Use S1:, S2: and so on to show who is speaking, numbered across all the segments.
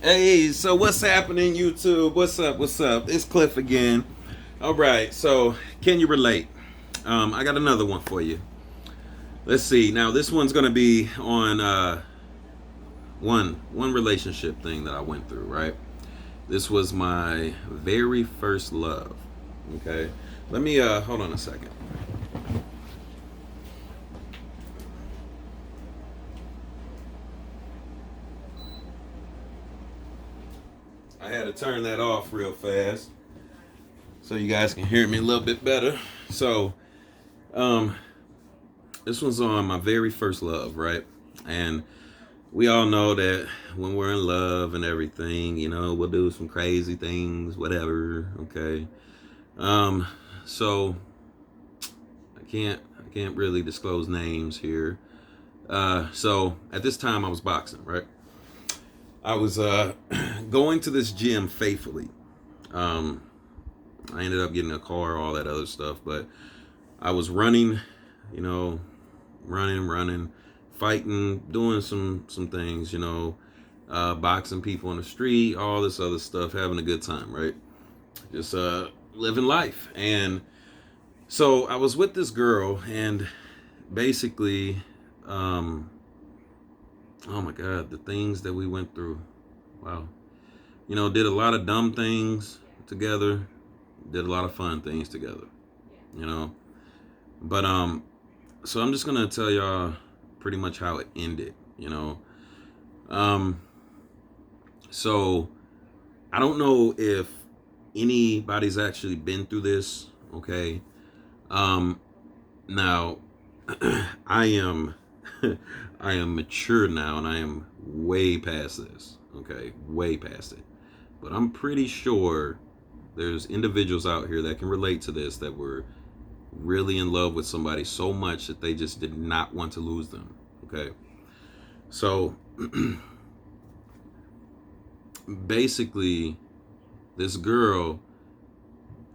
S1: Hey, so what's happening, YouTube? What's up? What's up? It's Cliff again. All right, so can you relate? I got another one for you. Let's see. Now, this one's gonna be on one relationship thing that I went through. Right. This was my very first love. Okay. Let me hold on a second. I had to turn that off real fast so you guys can hear me a little bit better. So, um, this one's on my very first love, right? And we all know that when we're in love and everything, we'll do some crazy things, whatever. Okay. Um, so I can't really disclose names here. So at this time I was boxing, right? I was going to this gym faithfully. Um, I ended up getting a car, all that other stuff, but I was running, you know, running, fighting, doing some things, boxing people on the street, all this other stuff, having a good time, right? Just living life. And so I was with this girl, and basically, oh my God, the things that we went through. Wow. Did a lot of dumb things together, did a lot of fun things together, you know. But so I'm just gonna tell y'all pretty much how it ended, you know. Um, so I don't know if anybody's actually been through this, okay? Um, now I am I am mature now and I am way past this, okay? Way past it. But I'm pretty sure there's individuals out here that can relate to this that were really in love with somebody so much that they just did not want to lose them, okay? So basically, this girl,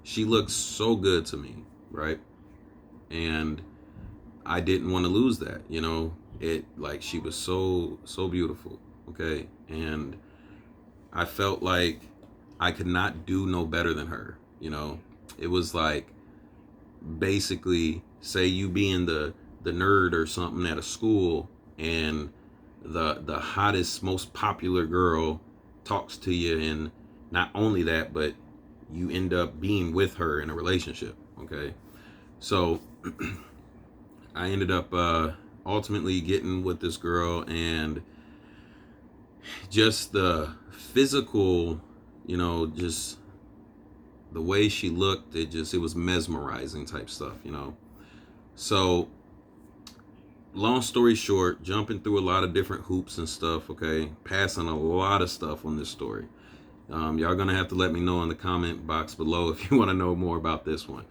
S1: she looked so good to me, right? And I didn't want to lose that, It like she was so beautiful, okay? And I felt like I could not do no better than her. It was like basically say you being the nerd or something at a school, and the hottest, most popular girl talks to you, and not only that, but you end up being with her in a relationship, okay? So I ended up ultimately getting with this girl, and just the physical, just the way she looked, it was mesmerizing type stuff. So long story short, jumping through a lot of different hoops and stuff, okay, passing a lot of stuff on this story. Y'all gonna have to let me know in the comment box below if you want to know more about this one,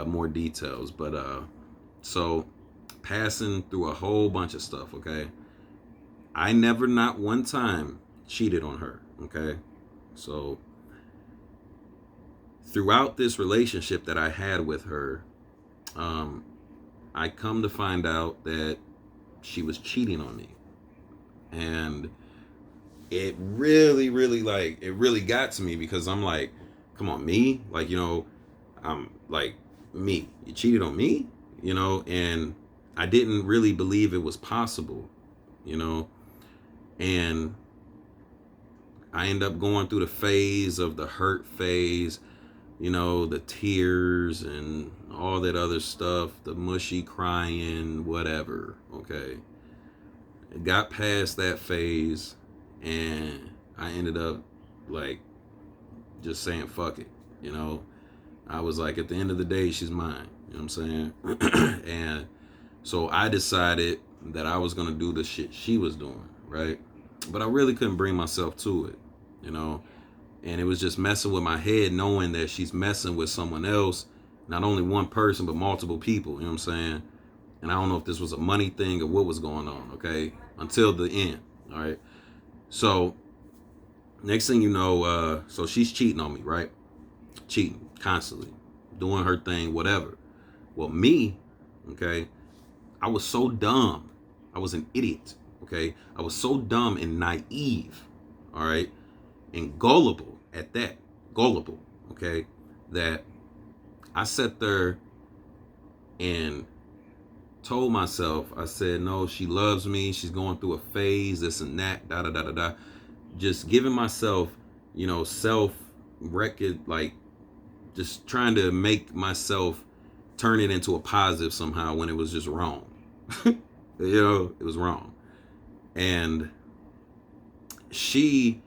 S1: more details. But so passing through a whole bunch of stuff, okay. I never, not one time, cheated on her, okay. So throughout this relationship that I had with her, I come to find out that she was cheating on me. And it really got to me, because I'm like, come on, me? Like, I'm like, me? You cheated on me? And I didn't really believe it was possible, you know? And I end up going through the phase of the hurt phase, the tears and all that other stuff, the mushy crying, whatever, okay? I got past that phase, and I ended up, like, just saying, fuck it, I was like, at the end of the day, she's mine, you know what I'm saying? And so I decided that I was going to do the shit she was doing, right? But I really couldn't bring myself to it. And it was just messing with my head, knowing that she's messing with someone else, not only one person, but multiple people, you know what I'm saying? And I don't know if this was a money thing or what was going on, okay? Until the end, all right? So next thing you know, so she's cheating on me, right? Cheating constantly, doing her thing, whatever. Well, me, okay, I was so dumb. I was an idiot, okay? I was so dumb and naive, all right, and gullible at that, gullible, okay, that I sat there and told myself, I said, no, she loves me, she's going through a phase, this and that, da da da da da. Just giving myself, self record, like just trying to make myself turn it into a positive somehow when it was just wrong. It was wrong. And she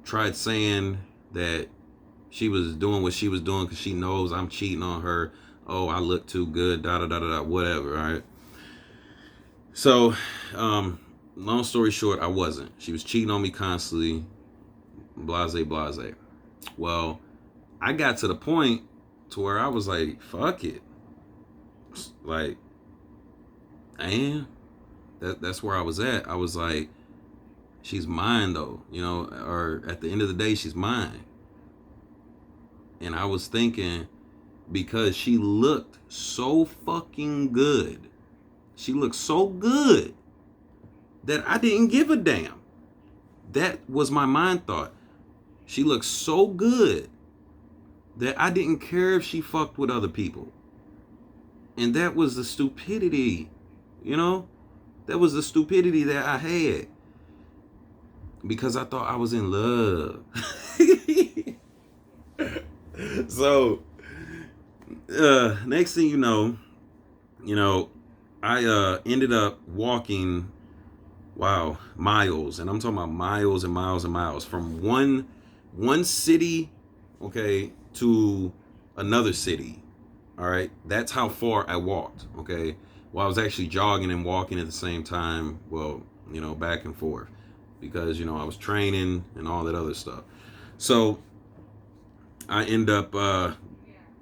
S1: tried saying that she was doing what she was doing because she knows I'm cheating on her. Oh, I look too good, da da da da da, whatever, all right? So, long story short, I wasn't. She was cheating on me constantly, blase, blase. Well, I got to the point to where I was like, fuck it. Like, and that's where I was at. I was like, she's mine though, or at the end of the day, she's mine. And I was thinking, because she looked so fucking good, she looked so good that I didn't give a damn. That was my mind thought. She looked so good that I didn't care if she fucked with other people. And that was the stupidity, that was the stupidity that I had, because I thought I was in love. So next thing you know, I ended up walking, miles, and I'm talking about miles and miles and miles, from one city, okay, to another city. All right, that's how far I walked. Okay, well, I was actually jogging and walking at the same time. Well, back and forth, because I was training and all that other stuff. So I end up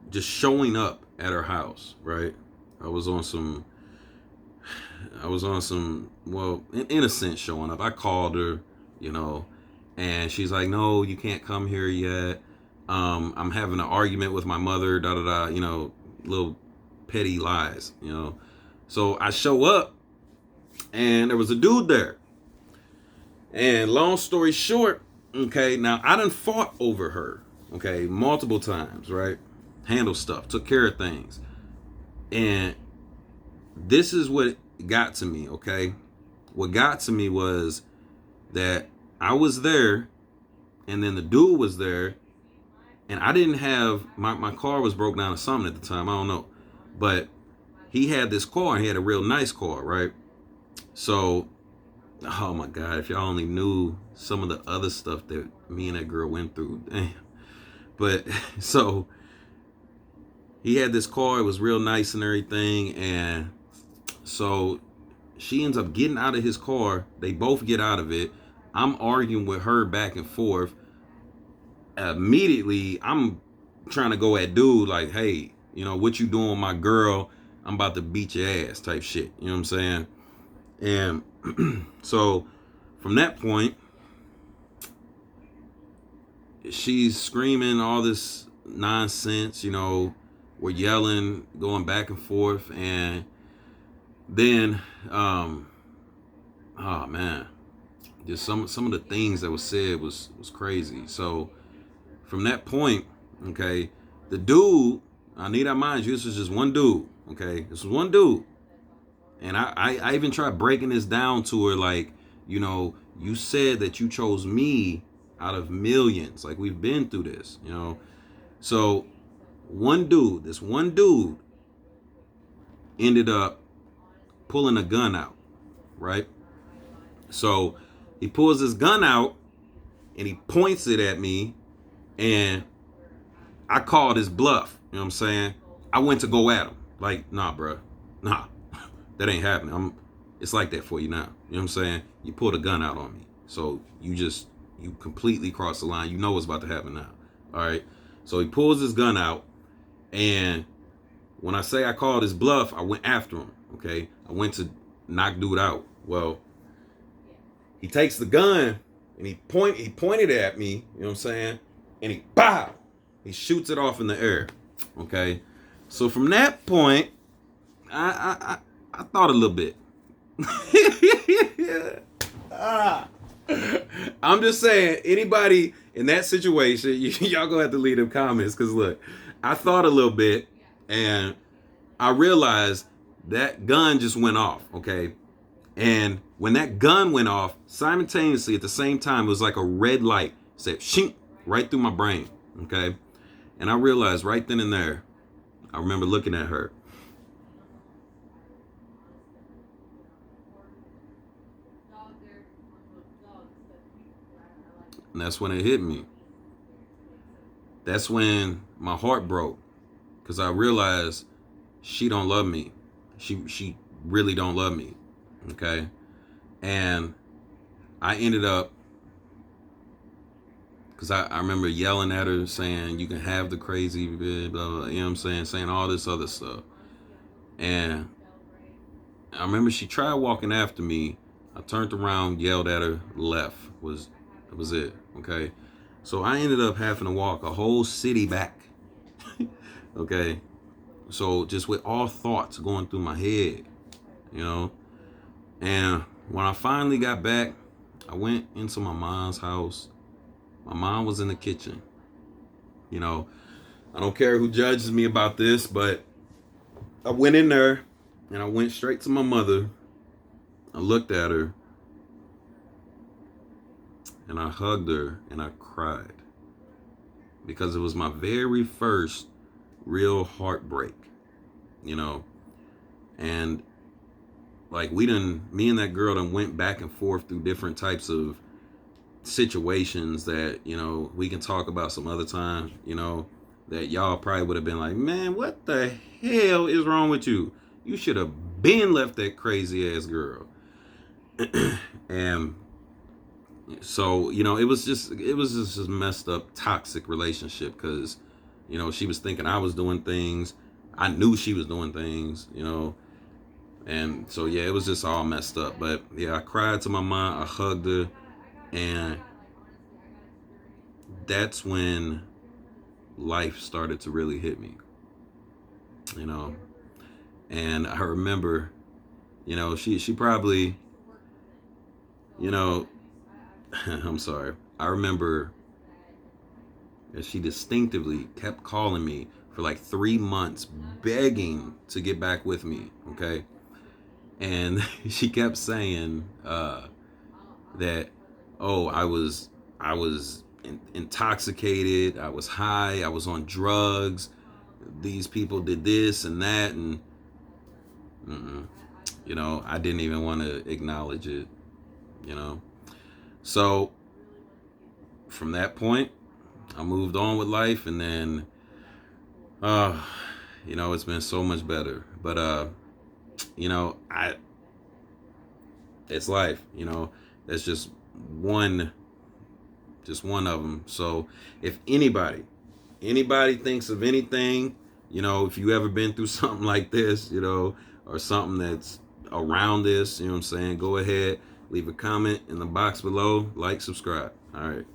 S1: just showing up at her house. Right, I was on some, well, in a sense, showing up. I called her, and she's like, no, you can't come here yet. I'm having an argument with my mother, da da da, little petty lies, So I show up, and there was a dude there. And long story short, okay, now I done fought over her, okay, multiple times, right? Handled stuff, took care of things. And this is what got to me, okay? What got to me was that I was there, and then the dude was there, and I didn't have, my car was broke down or something at the time, I don't know. But he had this car, and he had a real nice car, right? So, oh my God, if y'all only knew some of the other stuff that me and that girl went through, damn. But, so, he had this car, it was real nice and everything, and so she ends up getting out of his car, they both get out of it, I'm arguing with her back and forth. Immediately, I'm trying to go at dude like, hey, what you doing with my girl? I'm about to beat your ass type shit. You know what I'm saying? And so from that point, she's screaming all this nonsense, we're yelling, going back and forth. And then, oh man, just some of the things that was said was crazy. So from that point, okay, the dude, I need to mind you, this was just one dude, okay? This was one dude. And I even tried breaking this down to her, like, you said that you chose me out of millions. Like, we've been through this, So this one dude ended up pulling a gun out, right? So he pulls his gun out and he points it at me, and I called his bluff. You know what I'm saying? I went to go at him. Like, nah, bro. Nah. That ain't happening. It's like that for you now. You know what I'm saying? You pulled a gun out on me. So you completely crossed the line. You know what's about to happen now. All right? So he pulls his gun out, and when I say I called his bluff, I went after him. Okay? I went to knock dude out. Well, he takes the gun and he pointed at me, you know what I'm saying? And he shoots it off in the air. Okay? So from that point, I thought a little bit. I'm just saying, anybody in that situation, y'all gonna have to leave them comments. Cause look, I thought a little bit, and I realized that gun just went off. Okay, and when that gun went off, simultaneously at the same time, it was like a red light said shink right through my brain. Okay, and I realized right then and there, I remember looking at her. And that's when it hit me. That's when my heart broke, because I realized she don't love me. She really don't love me. Okay, and I ended up, because I remember yelling at her saying, you can have the crazy blah, blah, blah, you know what I'm saying all this other stuff. And I remember she tried walking after me. I turned around, yelled at her, left. That was it. Okay. So I ended up having to walk a whole city back. Okay. So just with all thoughts going through my head, you know. And when I finally got back, I went into my mom's house. My mom was in the kitchen. You know, I don't care who judges me about this, but I went in there and I went straight to my mother. I looked at her and I hugged her and I cried, because it was my very first real heartbreak, you know. And like me and that girl done went back and forth through different types of situations that, you know, we can talk about some other time, you know, that y'all probably would have been like, man, what the hell is wrong with you? You should have been left that crazy ass girl. And so, you know, it was just a messed up, toxic relationship, because, you know, she was thinking I was doing things. I knew she was doing things, you know. And so, yeah, it was just all messed up. But yeah, I cried to my mom. I hugged her. And that's when life started to really hit me, you know. And I remember, you know, she probably, you know, I'm sorry. I remember that she distinctively kept calling me for like 3 months, begging to get back with me. Okay. And she kept saying that, oh, I was intoxicated, I was high, I was on drugs, these people did this and that, and you know, I didn't even want to acknowledge it, you know. So from that point, I moved on with life, and then you know, it's been so much better. But you know, it's life, you know. That's just one of them. So if anybody thinks of anything, you know, if you ever been through something like this, you know, or something that's around this, you know what I'm saying, go ahead, leave a comment in the box below, like, subscribe. All right.